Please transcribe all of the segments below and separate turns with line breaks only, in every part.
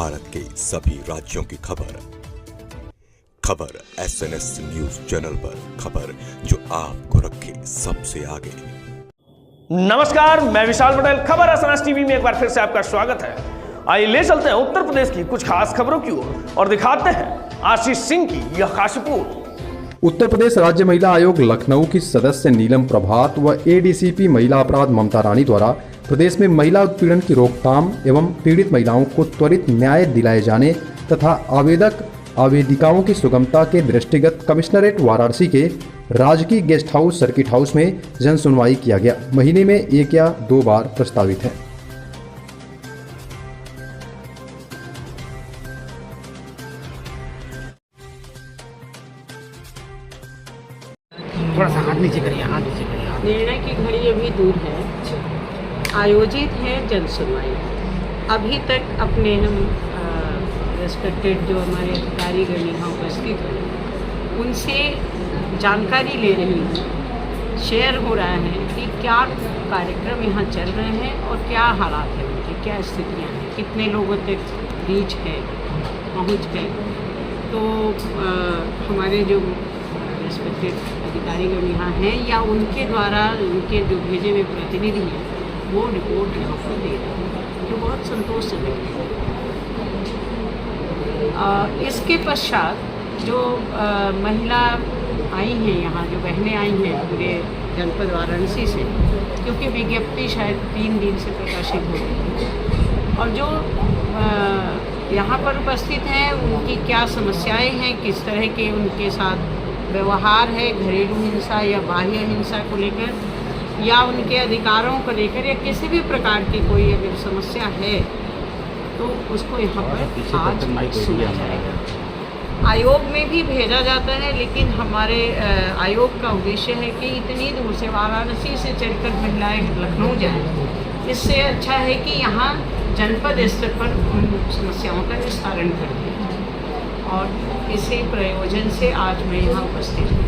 भारत के सभी राज्यों की खबर SNS न्यूज चैनल पर, खबर जो आपको रखे सबसे आगे।
नमस्कार, मैं विशाल पटेल। खबर SNS टीवी में एक बार फिर से आपका स्वागत है। आइए ले चलते हैं उत्तर प्रदेश की कुछ खास खबरों की ओर और दिखाते हैं आशीष सिंह की यह खास रिपोर्ट।
उत्तर प्रदेश राज्य महिला आयोग लखनऊ की सदस्य नीलम प्रभात व ADCP महिला अपराध ममता रानी द्वारा प्रदेश में महिला उत्पीड़न की रोकथाम एवं पीड़ित महिलाओं को त्वरित न्याय दिलाए जाने तथा आवेदिकाओं की सुगमता के दृष्टिगत कमिश्नरेट वाराणसी के राजकीय गेस्ट हाउस सर्किट हाउस में जन सुनवाई किया गया। महीने में 1 या 2 बार प्रस्तावित है।
थोड़ा सा हाथ नीचे करिए, हाथ नीचे करिए।
निर्णय की घड़ी अभी दूर है। आयोजित है जन सुनवाई। अभी तक अपने हम रेस्पेक्टेड जो हमारे अधिकारीगण यहाँ उपस्थित हैं उनसे जानकारी ले रही हूँ। शेयर हो रहा है कि क्या कार्यक्रम यहाँ चल रहे हैं और क्या हालात हैं उनकी, क्या स्थितियाँ हैं, कितने लोगों तक रीच है, पहुँच है। तो हमारे जो रेस्पेक्टेड अधिकारीगण यहाँ हैं या उनके द्वारा उनके जो भेजे हुए प्रतिनिधि हैं वो रिपोर्ट यहाँ पर दे रहे हैं, जो बहुत संतोषजनक है। इसके पश्चात जो महिला आई हैं यहाँ, जो बहनें आई हैं पूरे जनपद वाराणसी से, क्योंकि विज्ञप्ति शायद 3 दिन से प्रकाशित हो रही है, और जो यहाँ पर उपस्थित हैं उनकी क्या समस्याएं हैं, किस तरह के उनके साथ व्यवहार है, घरेलू हिंसा या बाह्य हिंसा को लेकर या उनके अधिकारों को लेकर या किसी भी प्रकार की कोई अगर समस्या है तो उसको यहाँ पर आज सुना जाएगा। आयोग में भी भेजा जाता है, लेकिन हमारे आयोग का उद्देश्य है कि इतनी दूर से वाराणसी से चलकर महिलाएं लखनऊ जाएं। इससे अच्छा है कि यहाँ जनपद स्तर पर उन समस्याओं का निस्तारण कर दें, और इसी प्रयोजन से आज मैं यहाँ उपस्थित हूँ।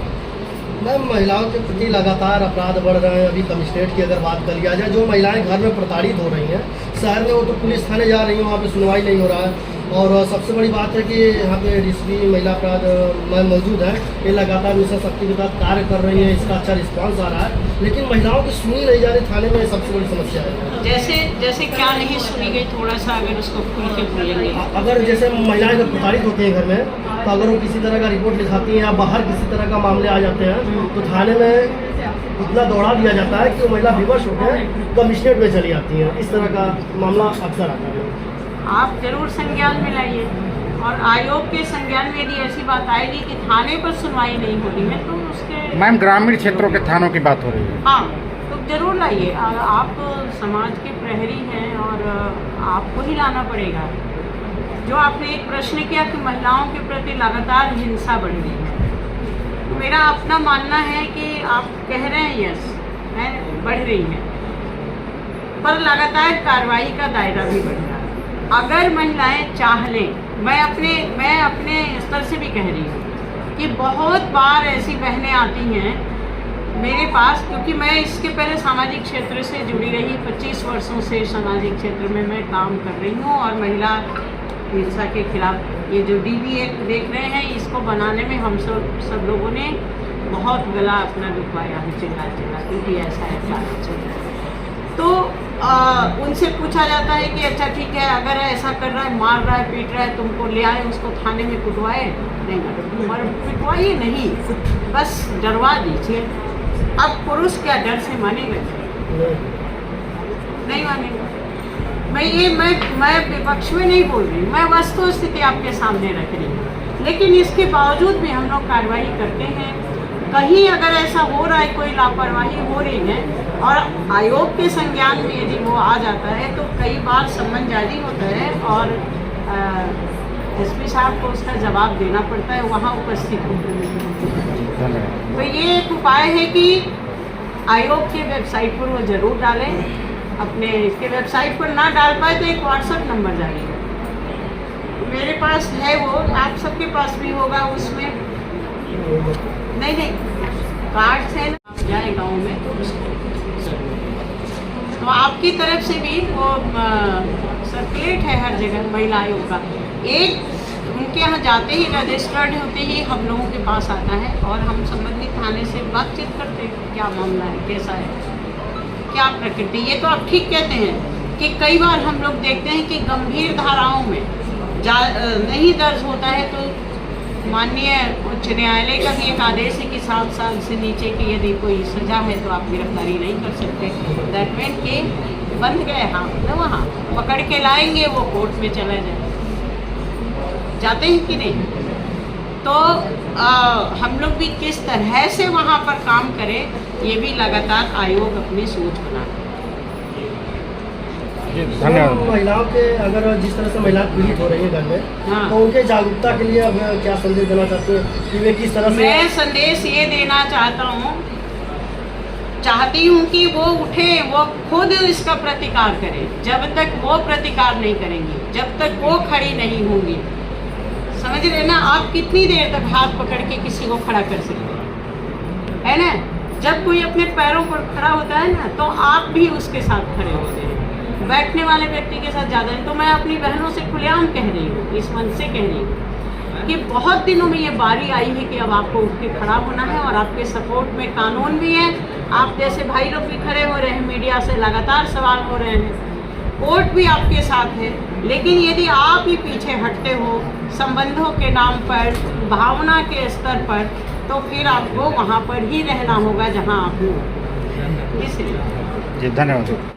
मैम, महिलाओं के प्रति लगातार अपराध बढ़ रहे हैं। अभी कमिश्नरेट की अगर बात कर लिया जाए, जो महिलाएं घर में प्रताड़ित हो रही हैं शहर में, वो तो पुलिस थाने जा रही हैं, वहाँ पे सुनवाई नहीं हो रहा है। और सबसे बड़ी बात है कि यहाँ पे DCP महिला अपराध में मौजूद है, ये लगातार मिशन शक्ति के साथ कार्य कर रही है, इसका अच्छा रिस्पांस आ रहा है, लेकिन महिलाओं की सुनी नहीं जा रही थाने में, सबसे बड़ी समस्या है।
जैसे क्या नहीं सुनी गई, थोड़ा सा अगर उसको खुल के बोलेंगे।
अगर जैसे महिलाएं जब प्रताड़ित होती हैं घर में, तो अगर वो किसी तरह का रिपोर्ट लिखाती हैं या बाहर किसी तरह का मामले आ जाते हैं तो थाने में इतना दौड़ा दिया जाता है कि वो महिला विवश होकर कमिश्नरेट में चली जाती है। इस तरह का मामला अक्सर आता है।
आप जरूर संज्ञान में लाइए, और आयोग के संज्ञान में यदि ऐसी बात आएगी कि थाने पर सुनवाई नहीं हो रही है तो उसके
मैम ग्रामीण क्षेत्रों के थानों की बात हो रही है।
हाँ, तो जरूर लाइए। आप समाज के प्रहरी हैं और आपको ही लाना पड़ेगा। जो आपने एक प्रश्न किया कि महिलाओं के प्रति लगातार हिंसा बढ़ रही है, तो मेरा अपना मानना है कि आप कह रहे हैं यस है, बढ़ रही है, पर लगातार कार्रवाई का दायरा भी बढ़ रहा है। अगर महिलाएं चाह लें, मैं अपने स्तर से भी कह रही हूँ कि बहुत बार ऐसी बहनें आती हैं मेरे पास, क्योंकि मैं इसके पहले सामाजिक क्षेत्र से जुड़ी रही, 25 वर्षों से सामाजिक क्षेत्र में मैं काम कर रही हूँ, और महिला हिंसा के खिलाफ ये जो DB एक्ट देख रहे हैं, इसको बनाने में हम सब लोगों ने बहुत गला अपना दुखवाया है, चिल्ला क्योंकि ऐसा है कार्य चल रहा है। तो उनसे पूछा जाता है कि अच्छा ठीक है, अगर ऐसा कर रहा है, मार रहा है, पीट रहा है, तुमको ले आए उसको थाने में कुटवाए? नहीं मैडम, पिटवाइए नहीं, बस डरवा दीजिए। अब पुरुष क्या डर से मानेगा? नहीं मानेगा। मैं विपक्ष में नहीं बोल रही, मैं वस्तु स्थिति आपके सामने रख रही हूँ, लेकिन इसके बावजूद भी हम लोग कार्रवाई करते हैं। कहीं अगर ऐसा हो रहा है, कोई लापरवाही हो रही है और आयोग के संज्ञान में यदि वो आ जाता है तो कई बार सम्मन जारी होता है और SP साहब को उसका जवाब देना पड़ता है वहाँ उपस्थित होकर। तो ये एक उपाय है कि आयोग के वेबसाइट पर वो जरूर डालें। अपने इसके वेबसाइट पर ना डाल पाए तो एक WhatsApp नंबर जारी है, मेरे पास है, वो आप सबके पास भी होगा। उसमें नहीं कार्ड से ना जाए गाँव में तो उसको, तो आपकी तरफ से भी वो सर्कुलेट है हर जगह महिला आयोग का। एक उनके यहाँ जाते ही रजिस्टर्ड होते ही हम लोगों के पास आता है और हम संबंधित थाने से बातचीत करते हैं, क्या मामला है, कैसा है, क्या प्रकृति। ये तो आप ठीक कहते हैं कि कई बार हम लोग देखते हैं कि गंभीर धाराओं में नहीं दर्ज होता है तो माननीय उच्च न्यायालय का भी एक आदेश है कि 7 साल से नीचे की यदि कोई सजा है तो आप गिरफ्तारी नहीं कर सकते। दैट मीन कि बंद गए हाथ न वहाँ पकड़ के लाएंगे, वो कोर्ट में चला जाए, जाते हैं कि नहीं। तो हम लोग भी किस तरह से वहाँ पर काम करें, ये भी लगातार आयोग अपनी सोच बना रहा है।
धन्यवाद।
महिलाओं के अगर जिस तरह से महिलाएं पीड़ित हो रही है घर में,
हाँ।
तो उनके जागरूकता के लिए अब क्या संदेश देना चाहते हैं कि वे किस तरह से?
मैं संदेश ये देना चाहती हूँ कि वो उठे, वो खुद इसका प्रतिकार करें। जब तक वो प्रतिकार नहीं करेंगी, जब तक वो खड़ी नहीं होंगी, समझ रहे ना आप, कितनी देर तक हाथ पकड़ के किसी को खड़ा कर सकते है ना। जब कोई अपने पैरों पर खड़ा होता है ना, तो आप भी उसके साथ खड़े होते हैं, बैठने वाले व्यक्ति के साथ ज़्यादा नहीं। तो मैं अपनी बहनों से खुलेआम कह रही हूँ, इस मन से कह रही हूँ कि बहुत दिनों में ये बारी आई है कि अब आपको उठ के खड़ा होना है और आपके सपोर्ट में कानून भी है, आप जैसे भाई लोग भी खड़े हो रहे हैं, मीडिया से लगातार सवाल हो रहे हैं, कोर्ट भी आपके साथ है। लेकिन यदि आप ही पीछे हटते हो संबंधों के नाम पर, भावना के स्तर पर, तो फिर आपको वहाँ पर ही रहना होगा जहाँ आप हो। इसलिए
जी धन्यवाद।